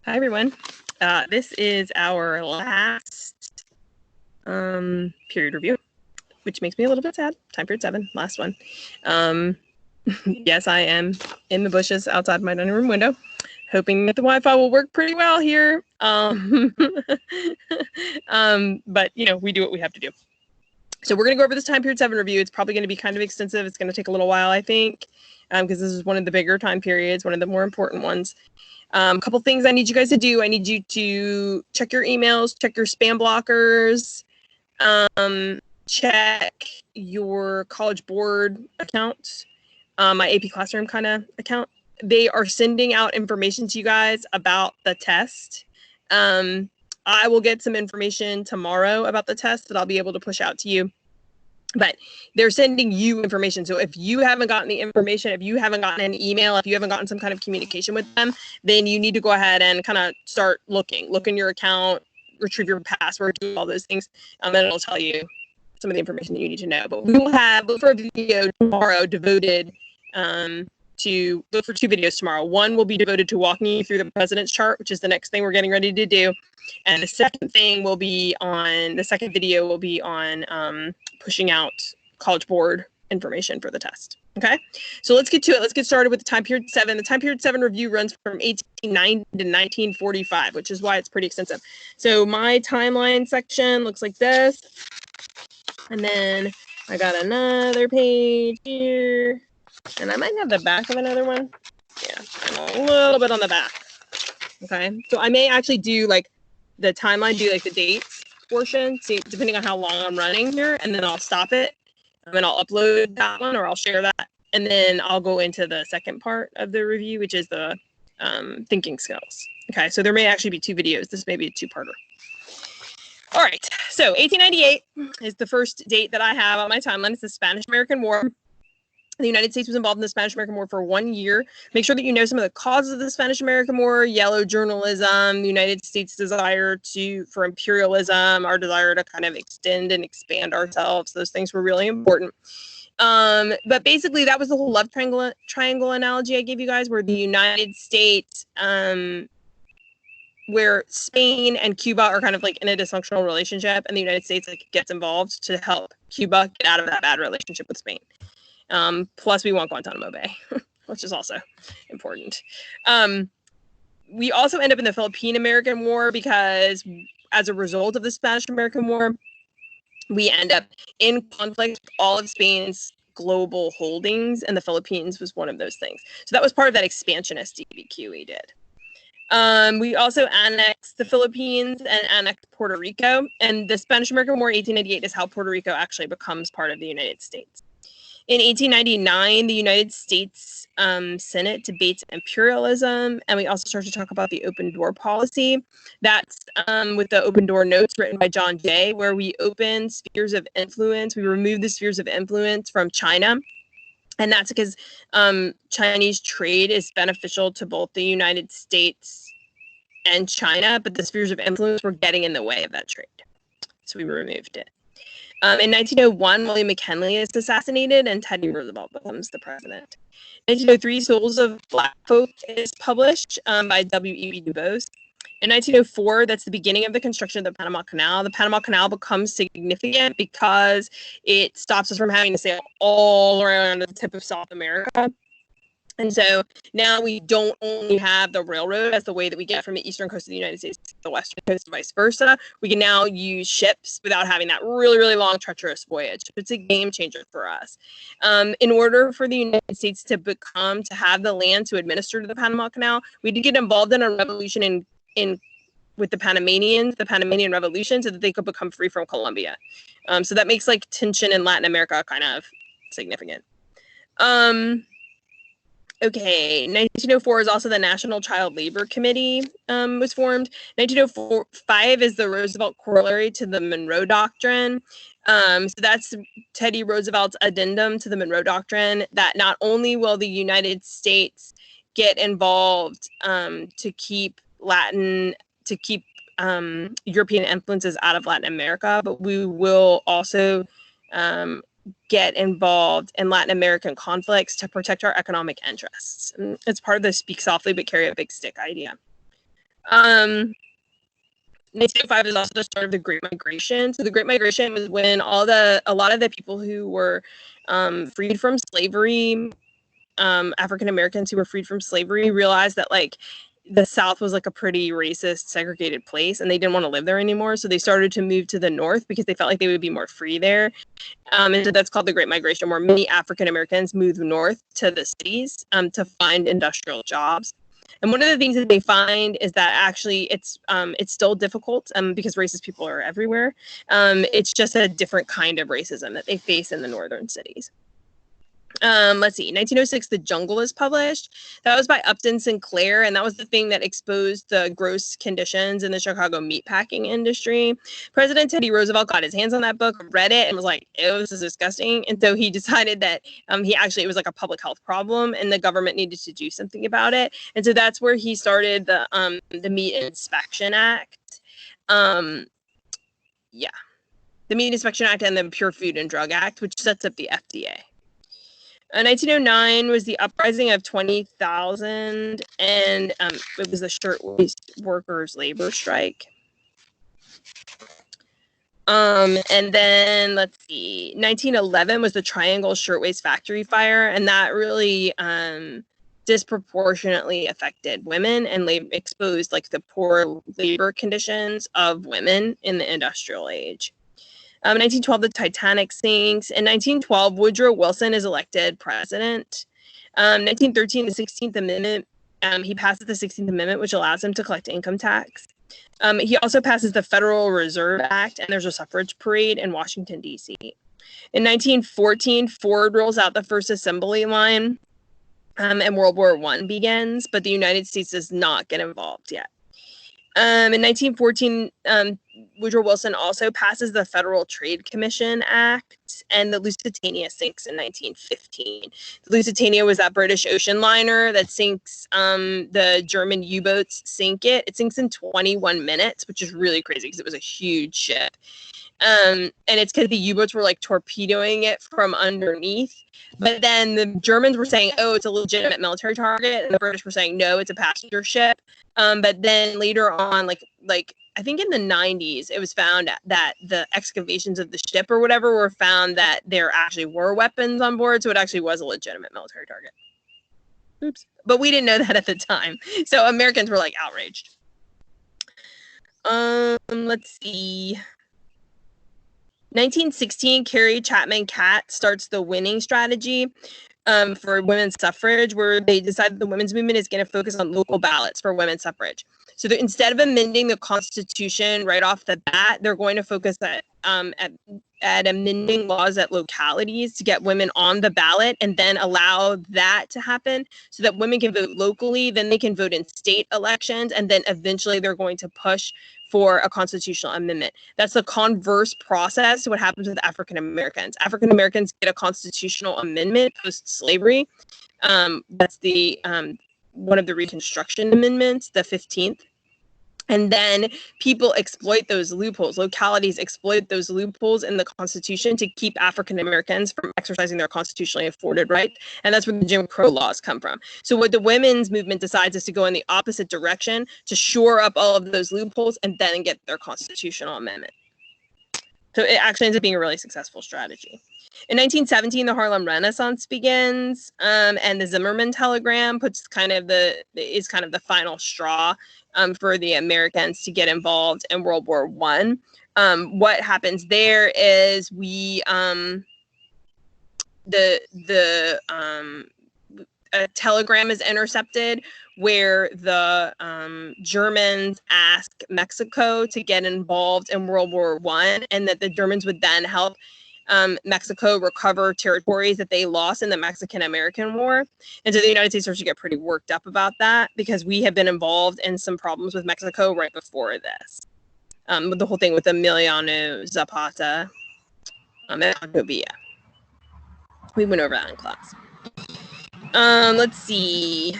Hi, everyone. This is our last period review, which makes me a little bit sad. Time period 7, last one. Yes, I am in the bushes outside my dining room window, hoping that the Wi-Fi will work pretty well here. But, we do what we have to do. So we're going to go over this time period 7 review. It's probably going to be kind of extensive. It's going to take a little while, I think, because this is one of the bigger time periods, one of the more important ones. A couple things I need you guys to do. I need you to check your emails, check your spam blockers, check your College Board account, my AP Classroom kind of account. They are sending out information to you guys about the test. I will get some information tomorrow about the test that I'll be able to push out to you. But they're sending you information. So if you haven't gotten the information, if you haven't gotten an email, if you haven't gotten some kind of communication with them, then you need to go ahead and kind of start looking. Look in your account, retrieve your password, do all those things. And it'll tell you some of the information that you need to know. But we will look for a video tomorrow devoted to look for 2 videos tomorrow. One will be devoted to walking you through the president's chart, which is the next thing we're getting ready to do. And the second video will be on pushing out College Board information for the test. Okay, so let's get to it. Let's get started with the time period 7. The time period 7 review runs from 1890 to 1945, which is why it's pretty extensive. So my timeline section looks like this. And then I got another page here. And I might have the back of another one. Yeah, and a little bit on the back. Okay, so I may actually do like the timeline, do like the dates portion, see, depending on how long I'm running here, and then I'll stop it, and then I'll upload that one, or I'll share that, and then I'll go into the second part of the review, which is the thinking skills. Okay, so there may actually be 2 videos. This may be a 2-parter. All right, so 1898 is the first date that I have on my timeline. It's the Spanish-American War. The United States was involved in the Spanish-American War for 1 year. Make sure that you know some of the causes of the Spanish-American War: yellow journalism, the United States' desire for imperialism, our desire to kind of extend and expand ourselves. Those things were really important. But basically, that was the whole love triangle analogy I gave you guys, where the United States, where Spain and Cuba are kind of like in a dysfunctional relationship, and the United States gets involved to help Cuba get out of that bad relationship with Spain. Plus, we want Guantanamo Bay, which is also important. We also end up in the Philippine-American War because as a result of the Spanish-American War, we end up in conflict with all of Spain's global holdings, and the Philippines was one of those things. So that was part of that expansionist DBQ we did. We also annexed the Philippines and annexed Puerto Rico, and the Spanish-American War 1898 is how Puerto Rico actually becomes part of the United States. In 1899, the United States Senate debates imperialism, and we also start to talk about the open door policy. That's with the open door notes written by John Jay, where we open spheres of influence. We remove the spheres of influence from China. And that's because Chinese trade is beneficial to both the United States and China, but the spheres of influence were getting in the way of that trade. So we removed it. In 1901, William McKinley is assassinated and Teddy Roosevelt becomes the president. 1903, Souls of Black Folk is published by W.E.B. Du Bois. In 1904, that's the beginning of the construction of the Panama Canal. The Panama Canal becomes significant because it stops us from having to sail all around the tip of South America. And so now we don't only have the railroad as the way that we get from the eastern coast of the United States to the western coast and vice versa. We can now use ships without having that really, really long, treacherous voyage. It's a game changer for us. In order for the United States to have the land to administer to the Panama Canal, we had to get involved in a revolution with the Panamanians, the Panamanian Revolution, so that they could become free from Colombia. So that makes tension in Latin America kind of significant. Okay, 1904 is also the National Child Labor Committee was formed. 1905 is the Roosevelt corollary to the Monroe Doctrine. So that's Teddy Roosevelt's addendum to the Monroe Doctrine, that not only will the United States get involved to keep European influences out of Latin America, but we will also get involved in Latin American conflicts to protect our economic interests. It's part of the speak softly but carry a big stick idea. 1905 is also the start of the Great Migration. So the Great Migration was when a lot of the people who were freed from slavery, African Americans who were freed from slavery, realized that like the South was like a pretty racist, segregated place, and they didn't want to live there anymore. So they started to move to the North because they felt like they would be more free there. And so that's called the Great Migration, where many African Americans moved north to the cities to find industrial jobs. And one of the things that they find is that actually it's still difficult because racist people are everywhere. It's just a different kind of racism that they face in the northern cities. Let's see, 1906, The Jungle is published. That was by Upton Sinclair, and that was the thing that exposed the gross conditions in the Chicago meatpacking industry. President Teddy Roosevelt got his hands on that book, read it, and was like, ew, this is disgusting. And so he decided that it was like a public health problem, and the government needed to do something about it. And so that's where he started the Meat Inspection Act. The Meat Inspection Act and the Pure Food and Drug Act, which sets up the FDA. 1909 was the uprising of 20,000, and it was the shirtwaist workers' labor strike. And then let's see, 1911 was the Triangle Shirtwaist Factory fire, and that really disproportionately affected women and exposed like the poor labor conditions of women in the industrial age. 1912, the Titanic sinks. In 1912, Woodrow Wilson is elected president. 1913, the 16th Amendment. He passes the 16th Amendment, which allows him to collect income tax. He also passes the Federal Reserve Act, and there's a suffrage parade in Washington, D.C. In 1914, Ford rolls out the first assembly line, and World War I begins, but the United States does not get involved yet. In 1914, Woodrow Wilson also passes the Federal Trade Commission Act, and the Lusitania sinks in 1915. The Lusitania was that British ocean liner that sinks, the German U-boats sink it. It sinks in 21 minutes, which is really crazy because it was a huge ship. And it's because the U-boats were like torpedoing it from underneath. But then the Germans were saying, oh, it's a legitimate military target. And the British were saying, no, it's a passenger ship. But then later on, like I think in the 90s, it was found that the excavations of the ship or whatever were found that there actually were weapons on board. So it actually was a legitimate military target. Oops. But we didn't know that at the time. So Americans were like outraged. Let's see. 1916, Carrie Chapman Catt starts the winning strategy for women's suffrage, where they decide that the women's movement is going to focus on local ballots for women's suffrage. So instead of amending the Constitution right off the bat, they're going to focus at amending laws at localities to get women on the ballot, and then allow that to happen so that women can vote locally, then they can vote in state elections, and then eventually they're going to push for a constitutional amendment. That's the converse process to what happens with African Americans. African Americans get a constitutional amendment post-slavery. That's the one of the Reconstruction Amendments, the 15th. And then people exploit those loopholes. Localities exploit those loopholes in the Constitution to keep African Americans from exercising their constitutionally afforded rights. And that's where the Jim Crow laws come from. So what the women's movement decides is to go in the opposite direction to shore up all of those loopholes and then get their constitutional amendment. So it actually ends up being a really successful strategy. In 1917, the Harlem Renaissance begins, and the Zimmerman telegram is kind of the final straw for the Americans to get involved in World War I. What happens there is a telegram is intercepted where the Germans ask Mexico to get involved in World War I, and that the Germans would then help Mexico recover territories that they lost in the Mexican-American War. And so the United States starts to get pretty worked up about that because we have been involved in some problems with Mexico right before this. With the whole thing with Emiliano Zapata and Villa. We went over that in class. Let's see.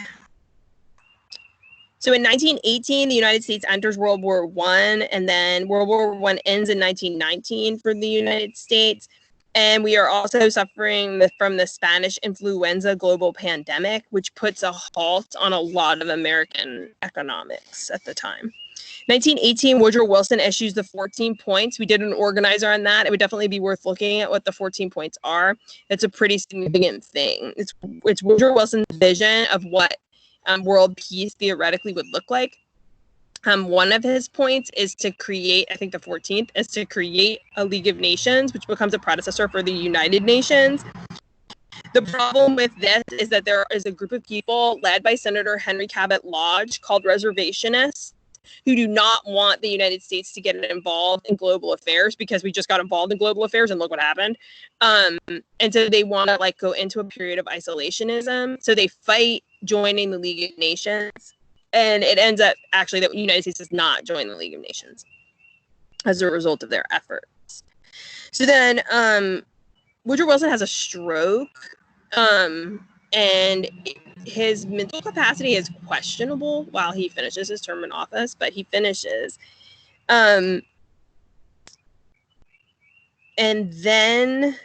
So in 1918, the United States enters World War I, and then World War I ends in 1919 for the United States. And we are also suffering from the Spanish influenza global pandemic, which puts a halt on a lot of American economics at the time. 1918, Woodrow Wilson issues the 14 points. We did an organizer on that. It would definitely be worth looking at what the 14 points are. It's a pretty significant thing. It's Woodrow Wilson's vision of what world peace theoretically would look like. One of his points is to create, I think the 14th, is to create a League of Nations, which becomes a predecessor for the United Nations. The problem with this is that there is a group of people led by Senator Henry Cabot Lodge called reservationists who do not want the United States to get involved in global affairs because we just got involved in global affairs and look what happened. And so they want to like go into a period of isolationism. So they fight joining the League of Nations. And it ends up actually that the United States does not join the League of Nations as a result of their efforts. So then Woodrow Wilson has a stroke, and his mental capacity is questionable while he finishes his term in office, but he finishes. And then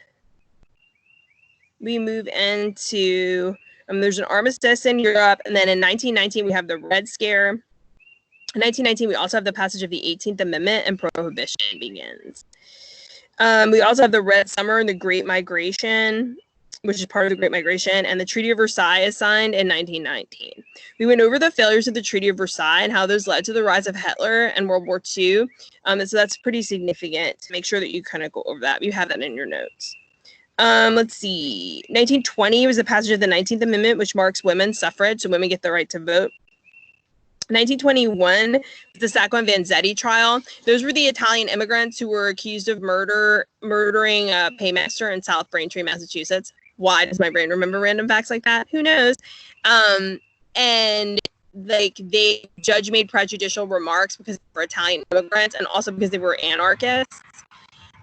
we move into... there's an armistice in Europe, and then in 1919, we have the Red Scare. In 1919, we also have the passage of the 18th Amendment, and Prohibition begins. We also have the Red Summer and the Great Migration, which is part of the Great Migration, and the Treaty of Versailles is signed in 1919. We went over the failures of the Treaty of Versailles and how those led to the rise of Hitler and World War II. And so that's pretty significant to make sure that you kind of go over that. You have that in your notes. Let's see. 1920 was the passage of the 19th Amendment, which marks women's suffrage, so women get the right to vote. 1921 was the Sacco and Vanzetti trial. Those were the Italian immigrants who were accused of murdering a paymaster in South Braintree, Massachusetts. Why does my brain remember random facts like that? Who knows? And like judge made prejudicial remarks because they were Italian immigrants and also because they were anarchists.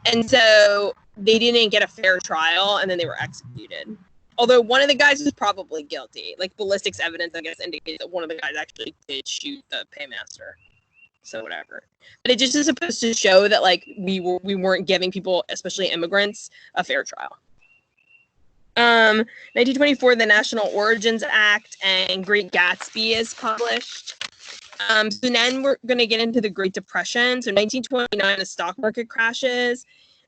And so they didn't get a fair trial, and then they were executed. Although one of the guys was probably guilty. Like, ballistics evidence, I guess, indicates that one of the guys actually did shoot the paymaster. So whatever. But it just is supposed to show that, like, we weren't giving people, especially immigrants, a fair trial. 1924, the National Origins Act and Great Gatsby is published. So then we're going to get into the Great Depression. So 1929, the stock market crashes.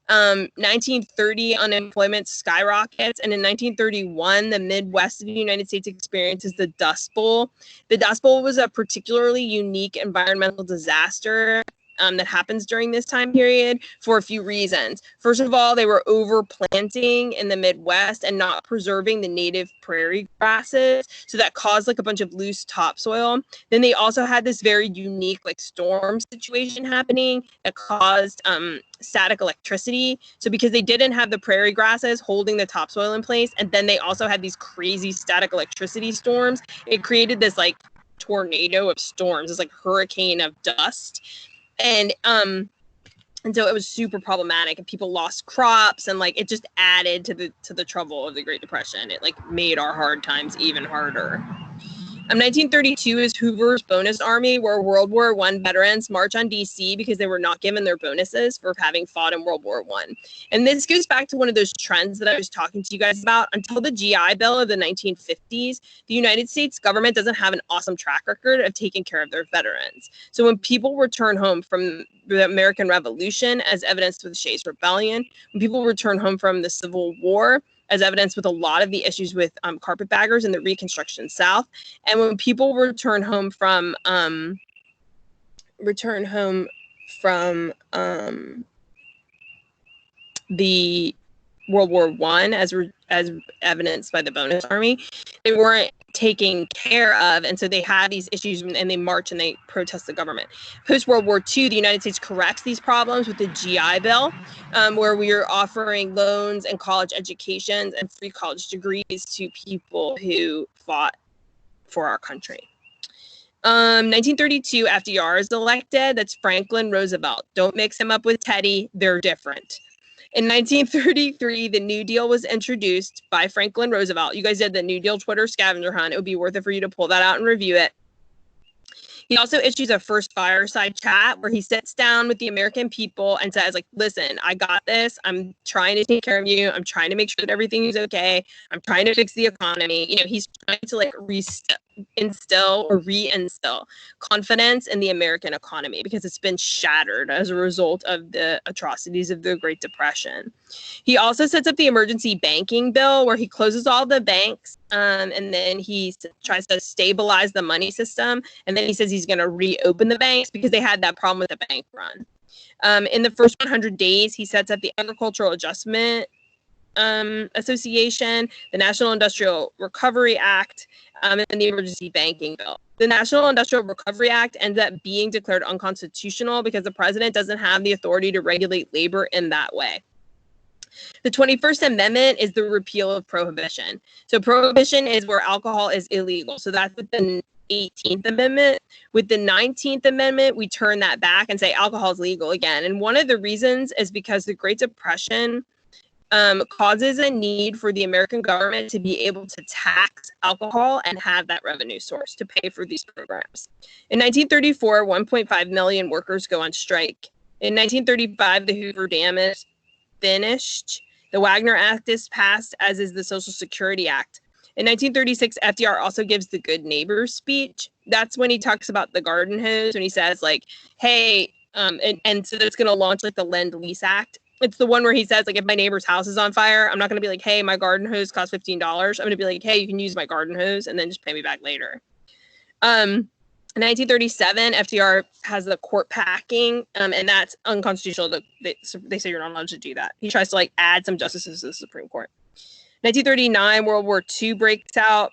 1930, unemployment skyrockets, and in 1931, the Midwest of the United States experiences the Dust Bowl. The Dust Bowl was a particularly unique environmental disaster that happens during this time period for a few reasons. First of all, they were overplanting in the Midwest and not preserving the native prairie grasses, so that caused like a bunch of loose topsoil. Then they also had this very unique like storm situation happening that caused static electricity. So because they didn't have the prairie grasses holding the topsoil in place, and then they also had these crazy static electricity storms, it created this like tornado of storms, this like hurricane of dust. And so it was super problematic, and people lost crops, and like it just added to the trouble of the Great Depression. It like made our hard times even harder. 1932 is Hoover's bonus army, where World War I veterans march on DC because they were not given their bonuses for having fought in World War I. And this goes back to one of those trends that I was talking to you guys about. Until the GI Bill of the 1950s, the United States government doesn't have an awesome track record of taking care of their veterans. So when people return home from the American Revolution, as evidenced with Shays' Rebellion, when people return home from the Civil War, as evidenced with a lot of the issues with carpetbaggers in the Reconstruction South, and when people return home from the World War I, as evidenced by the bonus army, they weren't taken care of, and so they had these issues, and they march and they protest the government. Post World War II, the United States corrects these problems with the GI Bill, where we are offering loans and college educations and free college degrees to people who fought for our country. 1932, FDR is elected. That's Franklin Roosevelt. Don't mix him up with Teddy. They're different. In 1933, the New Deal was introduced by Franklin Roosevelt. You guys did the New Deal Twitter scavenger hunt. It would be worth it for you to pull that out and review it. He also issues a first fireside chat where he sits down with the American people and says, like, listen, I got this. I'm trying to take care of you. I'm trying to make sure that everything is okay. I'm trying to fix the economy. You know, he's trying to like reinstill confidence in the American economy because it's been shattered as a result of the atrocities of the Great Depression. He also sets up the emergency banking bill where he closes all the banks and then he tries to stabilize the money system. And then he says he's going to reopen the banks because they had that problem with the bank run. In the first 100 days, he sets up the Agricultural Adjustment Association, the National Industrial Recovery Act, and the Emergency Banking Bill. The National Industrial Recovery Act ends up being declared unconstitutional because the president doesn't have the authority to regulate labor in that way. The 21st Amendment is the repeal of prohibition. So prohibition is where alcohol is illegal. So that's with the 18th Amendment. With the 19th Amendment, we turn that back and say alcohol is legal again. And one of the reasons is because the Great Depression causes a need for the American government to be able to tax alcohol and have that revenue source to pay for these programs. In 1934, 1.5 million workers go on strike. In 1935, the Hoover Dam is finished. The Wagner Act is passed, as is the Social Security Act. In 1936, FDR also gives the Good Neighbor speech. That's when he talks about the garden hose, when he says, like, hey, and so that's going to launch, like, the Lend-Lease Act. It's the one where he says, like, if my neighbor's house is on fire, I'm not going to be like, hey, my garden hose costs $15. I'm going to be like, hey, you can use my garden hose and then just pay me back later. In 1937, FDR has the court packing, and that's unconstitutional. They say you're not allowed to do that. He tries to, like, add some justices to the Supreme Court. 1939, World War II breaks out,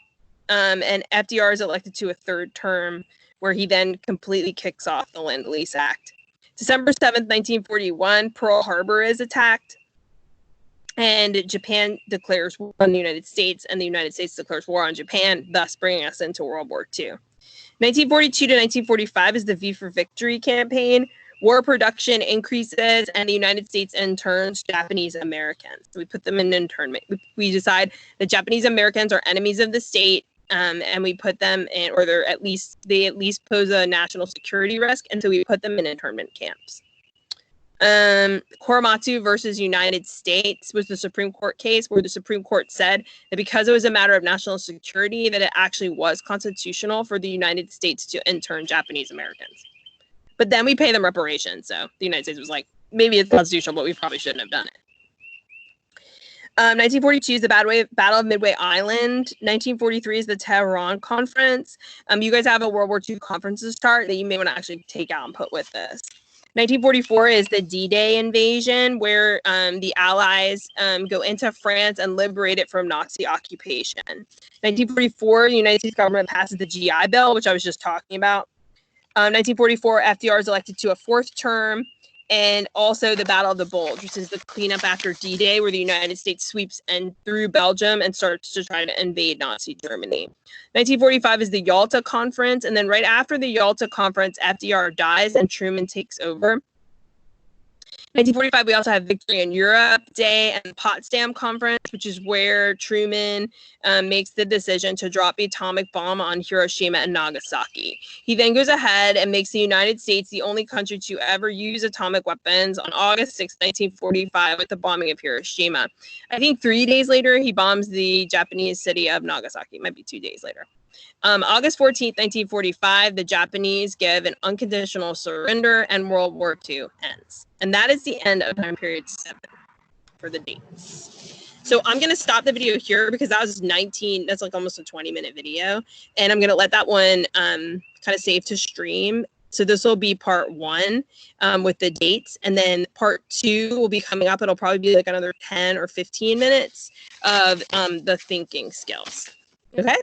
and FDR is elected to a third term where he then completely kicks off the Lend-Lease Act. December 7th, 1941, Pearl Harbor is attacked, and Japan declares war on the United States, and the United States declares war on Japan, thus bringing us into World War II. 1942 to 1945 is the V for Victory campaign. War production increases, and the United States interns Japanese Americans. So we put them in internment. We decide that Japanese Americans are enemies of the state, and we put them in, or they at least pose a national security risk, and so we put them in internment camps. Korematsu versus United States was the Supreme Court case where the Supreme Court said that because it was a matter of national security, that it actually was constitutional for the United States to intern Japanese Americans. But then we pay them reparations, so the United States was like, maybe it's constitutional, but we probably shouldn't have done it. 1942 is the Battle of Midway Island. 1943 is the Tehran Conference. You guys have a World War II conferences chart that you may want to actually take out and put with this. 1944 is the D-Day invasion, where the Allies go into France and liberate it from Nazi occupation. 1944, the United States government passes the GI Bill, which I was just talking about. 1944, FDR is elected to a fourth term, and also the Battle of the Bulge, which is the cleanup after D-Day, where the United States sweeps through Belgium and starts to try to invade Nazi Germany. 1945 is the Yalta Conference, and then right after the Yalta Conference, FDR dies and Truman takes over. 1945, we also have Victory in Europe Day and the Potsdam Conference, which is where Truman makes the decision to drop the atomic bomb on Hiroshima and Nagasaki. He then goes ahead and makes the United States the only country to ever use atomic weapons on August 6, 1945, with the bombing of Hiroshima. I think 3 days later, he bombs the Japanese city of Nagasaki. It might be 2 days later. August 14th, 1945, the Japanese give an unconditional surrender and World War II ends. And that is the end of time period 7 for the dates. So I'm going to stop the video here because that was 19, that's like almost a 20-minute video. And I'm going to let that one kind of save to stream. So this will be part 1 with the dates. And then part 2 will be coming up. It'll probably be like another 10 or 15 minutes of the thinking skills. Okay?